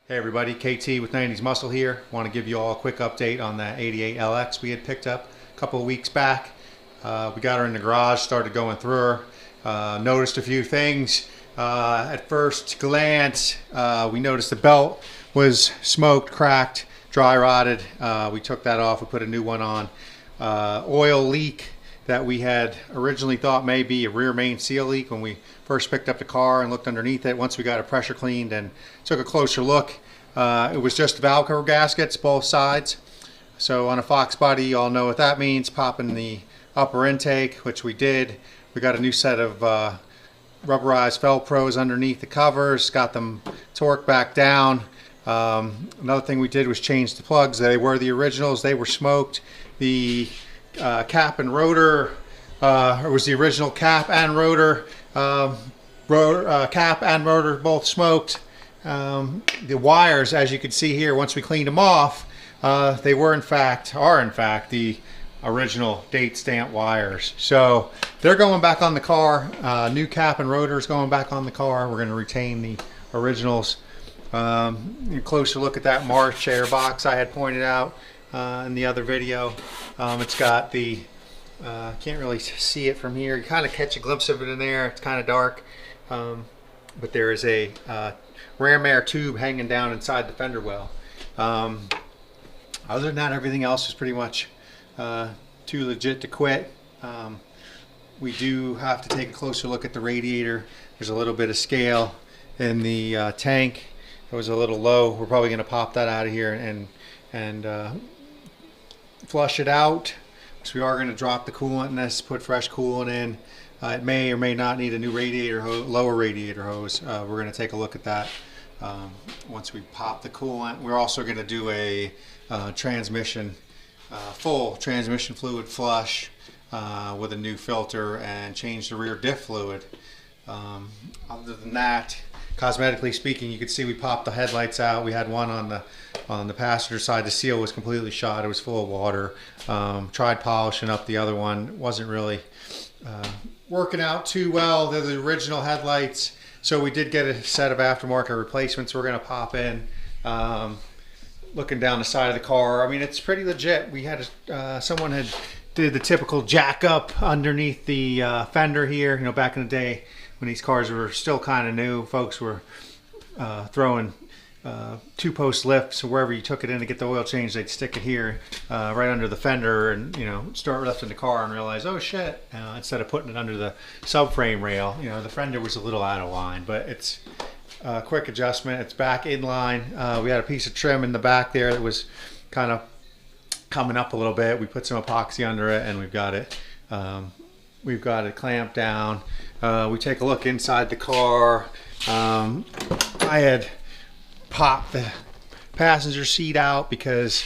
Hey everybody, KT with 90s Muscle here. Want to give you all a quick update on that 88 LX we had picked up a couple of weeks back. We got her in the garage, started going through her, noticed a few things. At first glance, we noticed the belt was smoked, cracked, dry rotted. We took that off, we put a new one on. Oil leak that we had originally thought may be a rear main seal leak when we first picked up the car and looked underneath it. Once we got it pressure cleaned and took a closer look, it was just valve cover gaskets, both sides. So on a Fox body, you all know what that means, popping the upper intake, which we did. We got a new set of rubberized Velcros underneath the covers, got them torqued back down. Another thing we did was change the plugs. They were the originals, they were smoked. The cap and rotor, it was the original cap and rotor, cap and rotor both smoked. The wires, as you can see here, once we cleaned them off, they are in fact the original date stamp wires. So they're going back on the car. New cap and rotor is going back on the car. We're going to retain the originals. A closer look at that March air box I had pointed out in the other video. It's got the can't really see it from here. You kind of catch a glimpse of it in there. It's kind of dark, but there is a ram air tube hanging down inside the fender well. Other than that, everything else is pretty much too legit to quit. We do have to take a closer look at the radiator. There's a little bit of scale in the tank. It was a little low. We're probably going to pop that out of here and flush it out. So we are going to drop the coolant in this, put fresh coolant in. It may or may not need a new radiator lower radiator hose. We're going to take a look at that once we pop the coolant. We're also going to do a transmission, full transmission fluid flush with a new filter and change the rear diff fluid. Other than that, cosmetically speaking, you can see we popped the headlights out. We had one on the passenger side. The seal was completely shot. It was full of water. Tried polishing up the other one. It wasn't really working out too well. They're the original headlights. So we did get a set of aftermarket replacements we're going to pop in. Looking down the side of the car, I mean, it's pretty legit. We had someone had did the typical jack up underneath the fender here. You know, back in the day when these cars were still kind of new, folks were throwing two-post lifts, so wherever you took it in to get the oil change, they'd stick it here right under the fender and, you know, start lifting the car and realize, oh shit, instead of putting it under the subframe rail. You know, the fender was a little out of line, but it's a quick adjustment. It's back in line. We had a piece of trim in the back there that was kind of coming up a little bit. We put some epoxy under it and we've got it clamped down. We take a look inside the car. I had popped the passenger seat out because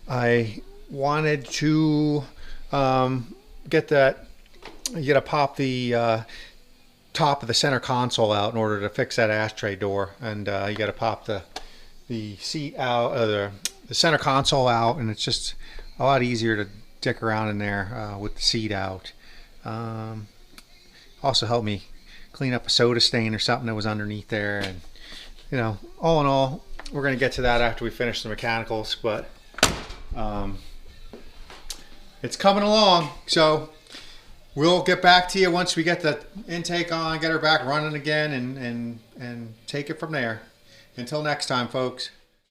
I wanted to get to pop the top of the center console out in order to fix that ashtray door, and you got to pop the seat out, the center console out, and it's just a lot easier to dick around in there with the seat out. Also helped me clean up a soda stain or something that was underneath there. And you know, all in all, we're going to get to that after we finish the mechanicals, but it's coming along. So we'll get back to you once we get the intake on, get her back running again, and take it from there. Until next time, folks.